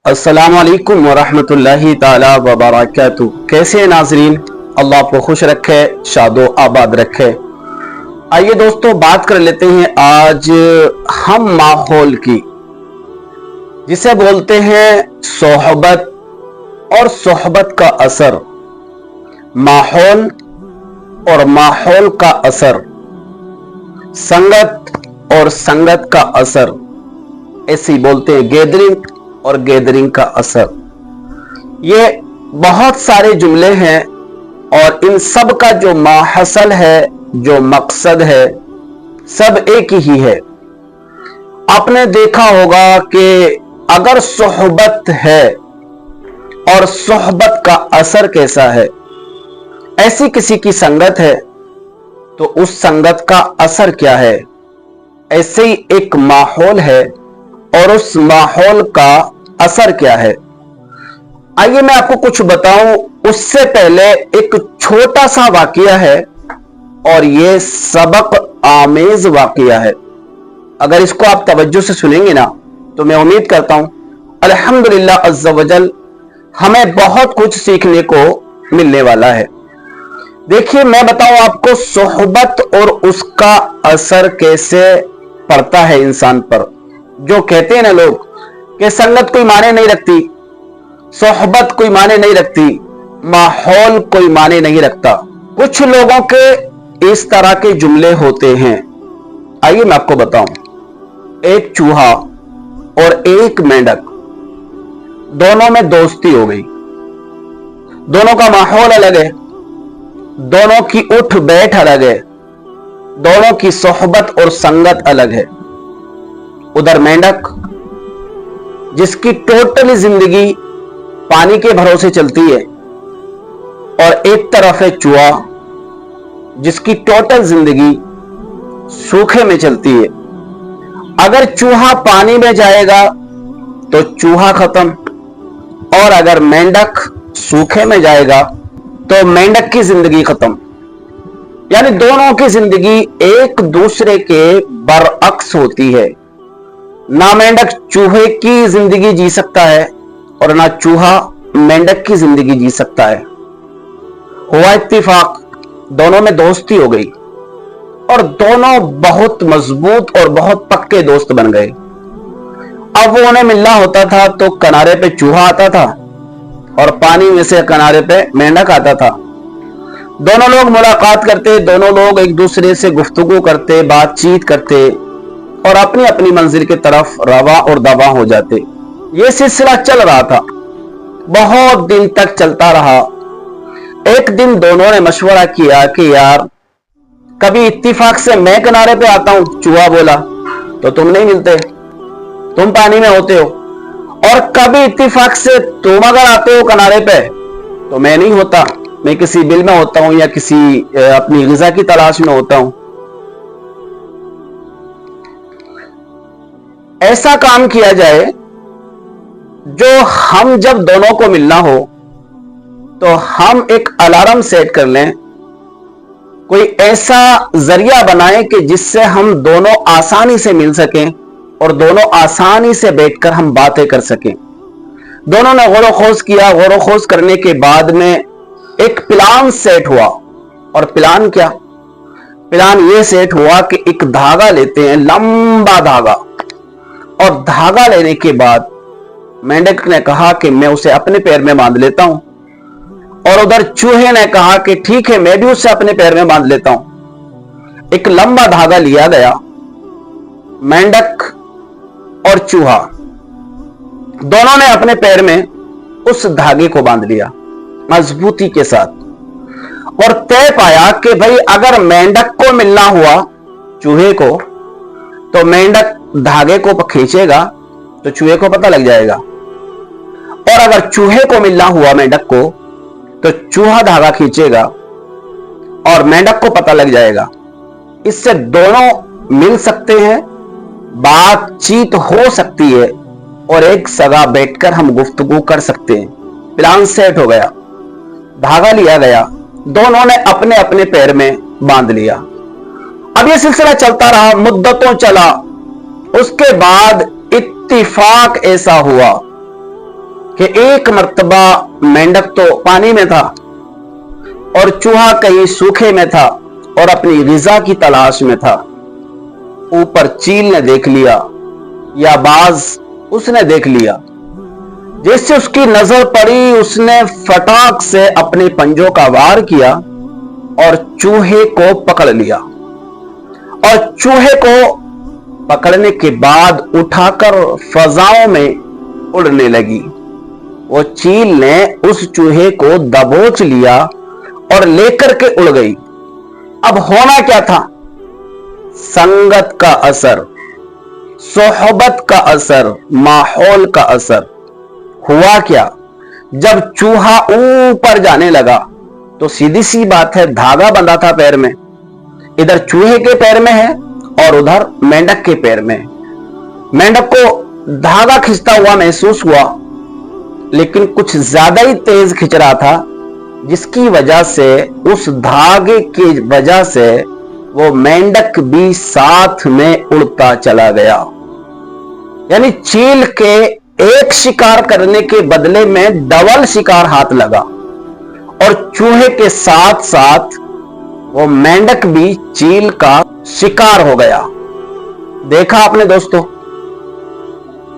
अस्सलाम वालेकुम वरहमतुल्लाहि ताला वबरकातुहू। कैसे हैं नाजरीन? अल्लाह आपको खुश रखे, शादो आबाद रखे। आइए दोस्तों, बात कर लेते हैं आज हम माहौल की, जिसे बोलते हैं सोहबत और सोहबत का असर। माहौल और माहौल का असर, संगत और संगत का असर, ऐसे बोलते हैं गैदरिंग और गैदरिंग का असर। ये बहुत सारे जुमले हैं और इन सब का जो माहसल है, जो मकसद है, सब एक ही है। आपने देखा होगा कि अगर सोहबत है और सोहबत का असर कैसा है, ऐसी किसी की संगत है तो उस संगत का असर क्या है। ऐसे ही एक माहौल है और उस माहौल का असर क्या है। आइए मैं आपको कुछ बताऊं। उससे पहले एक छोटा सा वाकया है और यह सबक आमेज वाकया है। अगर इसको आप तवज्जो से सुनेंगे ना तो मैं उम्मीद करता हूं अल्हम्दुलिल्लाह अज़्ज़ा वजल हमें बहुत कुछ सीखने को मिलने वाला है। देखिए, मैं बताऊं आपको सोहबत और उसका असर कैसे पड़ता है इंसान पर। जो कहते हैं ना लोग कि संगत कोई माने नहीं रखती, सोहबत कोई माने नहीं रखती, माहौल कोई माने नहीं रखता, कुछ लोगों के इस तरह के जुमले होते हैं। आइए मैं आपको बताऊं। एक चूहा और एक मेंढक, दोनों में दोस्ती हो गई। दोनों का माहौल अलग है, दोनों की उठ बैठ अलग है, दोनों की सोहबत और संगत अलग है। उधर मेंढक, जिसकी टोटली जिंदगी पानी के भरोसे चलती है, और एक तरफ है चूहा, जिसकी टोटल जिंदगी सूखे में चलती है। अगर चूहा पानी में जाएगा तो चूहा खत्म, और अगर मेंढक सूखे में जाएगा तो मेंढक की जिंदगी खत्म। यानी दोनों की जिंदगी एक दूसरे के बरअक्स होती है। ना मेंढक चूहे की जिंदगी जी सकता है और ना चूहा मेंढक की जिंदगी जी सकता है। हुआ इत्तिफाक, दोनों में दोस्ती हो गई और दोनों बहुत मजबूत और बहुत पक्के दोस्त बन गए। अब वो उन्हें मिलना होता था तो किनारे पे चूहा आता था और पानी में से किनारे पे मेंढक आता था। दोनों लोग मुलाकात करते, दोनों लोग एक दूसरे से गुफ्तगू करते, बातचीत करते और अपनी अपनी मंजिल की तरफ रवा और दवा हो जाते। यह सिलसिला चल रहा था, बहुत दिन तक चलता रहा। एक दिन दोनों ने मशवरा किया कि यार, कभी इत्तिफाक से मैं किनारे पे आता हूं, चूहा बोला, तो तुम नहीं मिलते, तुम पानी में होते हो, और कभी इत्तिफाक से तुम अगर आते हो किनारे पे तो मैं नहीं होता, मैं किसी बिल में होता हूं या किसी अपनी ग़िज़ा की तलाश में होता हूं। ऐसा काम किया जाए जो हम जब दोनों को मिलना हो तो हम एक अलार्म सेट कर लें, कोई ऐसा जरिया बनाएं कि जिससे हम दोनों आसानी से मिल सकें और दोनों आसानी से बैठकर हम बातें कर सकें। दोनों ने गौर खोज किया। गौर खोज करने के बाद में एक प्लान सेट हुआ। और प्लान क्या? प्लान ये सेट हुआ कि एक धागा लेते हैं, लंबा धागा, और धागा लेने के बाद मेंढक ने कहा कि मैं उसे अपने पैर में बांध लेता हूं, और उधर चूहे ने कहा कि ठीक है, मैं भी उसे अपने पैर में बांध लेता हूं। एक लंबा धागा लिया गया, मेंढक और चूहा दोनों ने अपने पैर में उस धागे को बांध लिया मजबूती के साथ, और तय पाया कि भाई अगर मेंढक को मिलना हुआ चूहे को तो मेंढक धागे को खींचेगा तो चूहे को पता लग जाएगा, और अगर चूहे को मिलना हुआ मेंढक को तो चूहा धागा खींचेगा और मेंढक को पता लग जाएगा। इससे दोनों मिल सकते हैं, बातचीत हो सकती है और एक जगह बैठकर हम गुफ्तगू कर सकते हैं। प्लान सेट हो गया, धागा लिया गया, दोनों ने अपने अपने पैर में बांध लिया। अब यह सिलसिला चलता रहा, मुद्दतों चला। उसके बाद इत्तिफाक ऐसा हुआ कि एक मर्तबा मेंढक तो पानी में था और चूहा कहीं सूखे में था और अपनी ग़िज़ा की तलाश में था। ऊपर चील ने देख लिया या बाज उसने देख लिया। जैसे उसकी नजर पड़ी उसने फटाक से अपने पंजों का वार किया और चूहे को पकड़ लिया, और चूहे को पकड़ने के बाद उठाकर फजाओं में उड़ने लगी। वो चील ने उस चूहे को दबोच लिया और लेकर के उड़ गई। अब होना क्या था? संगत का असर, सोहबत का असर, माहौल का असर। हुआ क्या? जब चूहा ऊपर जाने लगा तो सीधी सी बात है, धागा बंधा था पैर में, इधर चूहे के पैर में है और उधर मेंढक के पैर में। मेंढक को धागा खींचता हुआ महसूस हुआ, लेकिन कुछ ज्यादा ही तेज खींच रहा था, जिसकी वजह से उस धागे की वजह से वो मेंढक भी साथ में उड़ता चला गया। यानी चील के एक शिकार करने के बदले में डबल शिकार हाथ लगा, और चूहे के साथ साथ वो मेंढक भी चील का शिकार हो गया। देखा आपने दोस्तों,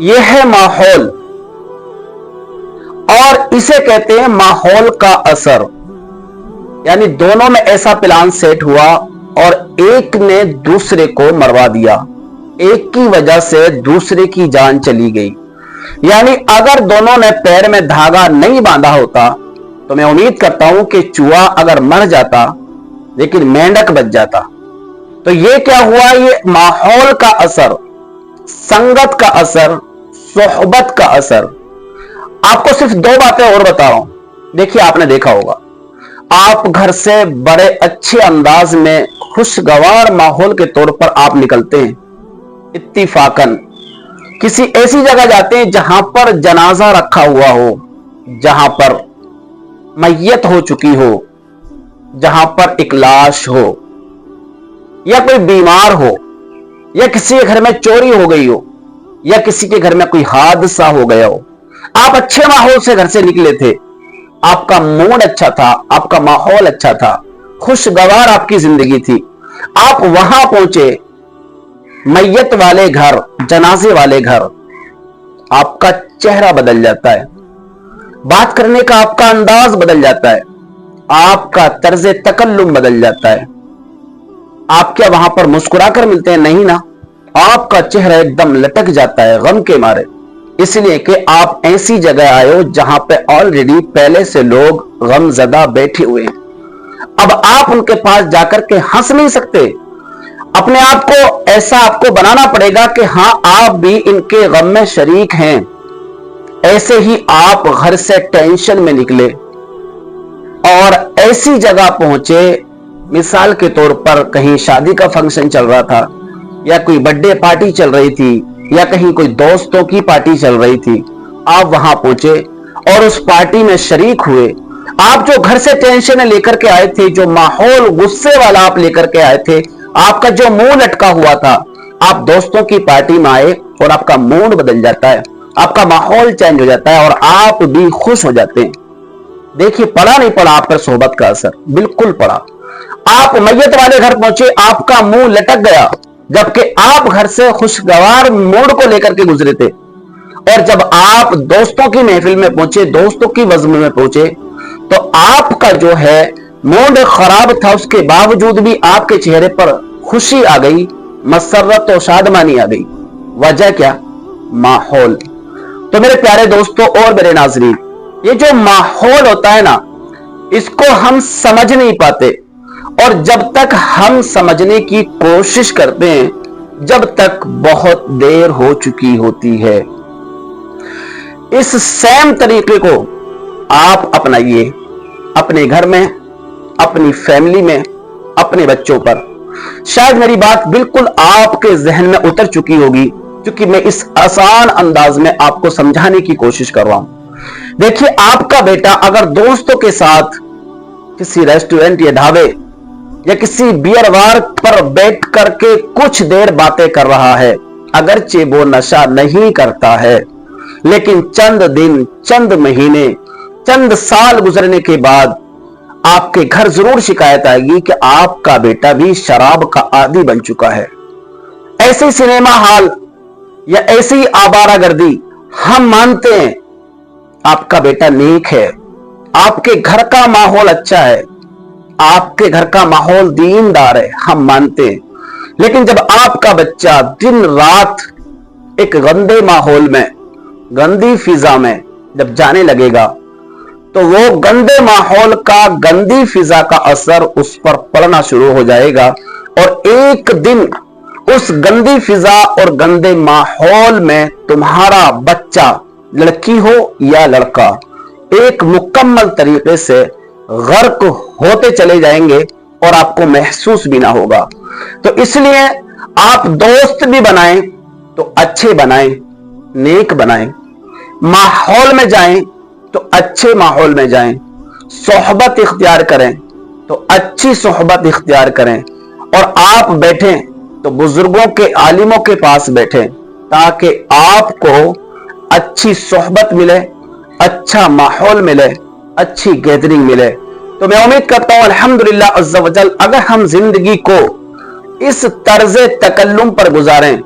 यह है माहौल, और इसे कहते हैं माहौल का असर। यानी दोनों में ऐसा प्लान सेट हुआ और एक ने दूसरे को मरवा दिया, एक की वजह से दूसरे की जान चली गई। यानी अगर दोनों ने पैर में धागा नहीं बांधा होता तो मैं उम्मीद करता हूं कि चूहा अगर मर जाता लेकिन मेंढक बच जाता। तो ये क्या हुआ? ये माहौल का असर, संगत का असर, सोहबत का असर। आपको सिर्फ दो बातें और बता रहा हूं। देखिए, आपने देखा होगा, आप घर से बड़े अच्छे अंदाज में खुशगवार माहौल के तौर पर आप निकलते हैं, इत्तिफाकन किसी ऐसी जगह जाते हैं जहां पर जनाजा रखा हुआ हो, जहां पर मैयत हो चुकी हो, जहां पर एक लाश हो, या कोई बीमार हो, या किसी के घर में चोरी हो गई हो, या किसी के घर में कोई हादसा हो गया हो। आप अच्छे माहौल से घर से निकले थे, आपका मूड अच्छा था, आपका माहौल अच्छा था, खुशगवार आपकी जिंदगी थी। आप वहां पहुंचे, मैयत वाले घर, जनाजे वाले घर, आपका चेहरा बदल जाता है, बात करने का आपका अंदाज बदल जाता है, आपका तर्ज तकल्लुम बदल जाता है। आप क्या वहां पर मुस्कुराकर मिलते हैं? नहीं ना, आपका चेहरा एकदम लटक जाता है गम के मारे, इसलिए कि आप ऐसी जगह आए हो जहां पे ऑलरेडी पहले से लोग गमज़दा बैठे हुए हैं। अब आप उनके पास जाकर के हंस नहीं सकते, अपने आप को ऐसा आपको बनाना पड़ेगा कि हां, आप भी इनके गम में शरीक हैं। ऐसे ही आप घर से टेंशन में निकले और ऐसी जगह पहुंचे, मिसाल के तौर पर कहीं शादी का फंक्शन चल रहा था, या कोई बर्थडे पार्टी चल रही थी, या कहीं कोई दोस्तों की पार्टी चल रही थी। आप वहां पहुंचे और उस पार्टी में शरीक हुए। आप जो घर से टेंशन लेकर के आए थे, जो माहौल गुस्से वाला आप लेकर के आए थे, आपका जो मुंह लटका हुआ था, आप दोस्तों की पार्टी में आए और आपका मूड बदल जाता है, आपका माहौल चेंज हो जाता है और आप भी खुश हो जाते हैं। देखिए, पड़ा नहीं पड़ा आप पर सोहबत का असर? बिल्कुल पड़ा। आप मैयत वाले घर पहुंचे, आपका मुंह लटक गया, जबकि आप घर से खुशगवार मूड को लेकर के गुजरे थे। और जब आप दोस्तों की महफिल में पहुंचे, दोस्तों की वज़्म में पहुंचे, तो आपका जो है मूड खराब था, उसके बावजूद भी आपके चेहरे पर खुशी आ गई, मसरत और शादमानी आ गई। वजह क्या? माहौल। तो मेरे प्यारे दोस्तों और मेरे नाज़रीन, ये जो माहौल होता है ना, इसको हम समझ नहीं पाते, और जब तक हम समझने की कोशिश करते हैं, जब तक बहुत देर हो चुकी होती है। इस सेम तरीके को आप अपनाइए अपने घर में, अपनी फैमिली में, अपने बच्चों पर। शायद मेरी बात बिल्कुल आपके जहन में उतर चुकी होगी, क्योंकि मैं इस आसान अंदाज में आपको समझाने की कोशिश कर रहा हूं। देखिए, आपका बेटा अगर दोस्तों के साथ किसी रेस्टोरेंट या ढाबे या किसी बियर बार पर बैठ करके कुछ देर बातें कर रहा है, अगरचे वो नशा नहीं करता है, लेकिन चंद दिन, चंद महीने, चंद साल गुजरने के बाद आपके घर जरूर शिकायत आएगी कि आपका बेटा भी शराब का आदी बन चुका है। ऐसे सिनेमा हॉल या ऐसी आवारागर्दी, हम मानते हैं आपका बेटा नेक है, आपके घर का माहौल अच्छा है, आपके घर का माहौल दीनदार है, हम मानते हैं। लेकिन जब आपका बच्चा दिन रात एक गंदे माहौल में, गंदी फिजा में जब जाने लगेगा, तो वो गंदे माहौल का, गंदी फिजा का असर उस पर पड़ना शुरू हो जाएगा और एक दिन उस गंदी फिजा और गंदे माहौल में तुम्हारा बच्चा, लड़की हो या लड़का, एक मुकम्मल तरीके से गर्क होते चले जाएंगे और आपको महसूस भी ना होगा। तो इसलिए आप दोस्त भी बनाएं तो अच्छे बनाएं, नेक बनाएं, माहौल में जाएं तो अच्छे माहौल में जाएं, सोहबत इख्तियार करें तो अच्छी सोहबत इख्तियार करें, और आप बैठें तो बुजुर्गों के, आलिमों के पास बैठें ताकि आपको अच्छी सोहबत मिले, अच्छा माहौल मिले, अच्छी गैदरिंग मिले। तो मैं उम्मीद करता हूं अल्हम्दुलिल्लाह अज़्ज़ा वजल अगर हम जिंदगी को इस तर्ज़े तकल्लुम पर गुजारें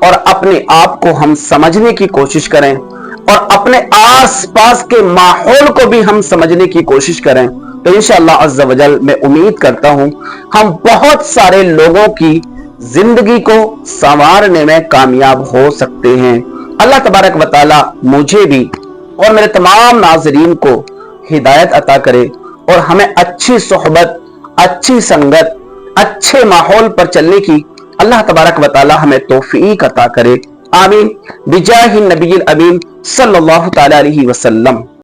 और अपने आप को हम समझने की कोशिश करें और अपने आस पास के माहौल को भी हम समझने की कोशिश करें, तो इंशाअल्लाह अज़्ज़ा वजल मैं उम्मीद करता हूं हम बहुत सारे लोगों की जिंदगी को संवारने में कामयाब हो सकते हैं। अल्लाह तबारक व तआला मुझे भी और मेरे तमाम नाज़रीन को हिदायत अता करे और हमें अच्छी सोहबत, अच्छी संगत, अच्छे माहौल पर चलने की अल्लाह तबारक व तआला हमें तौफीक अता करे। आमीन बिजाहि नबील अमीन सल्लल्लाहु तआला अलैहि वसल्लम।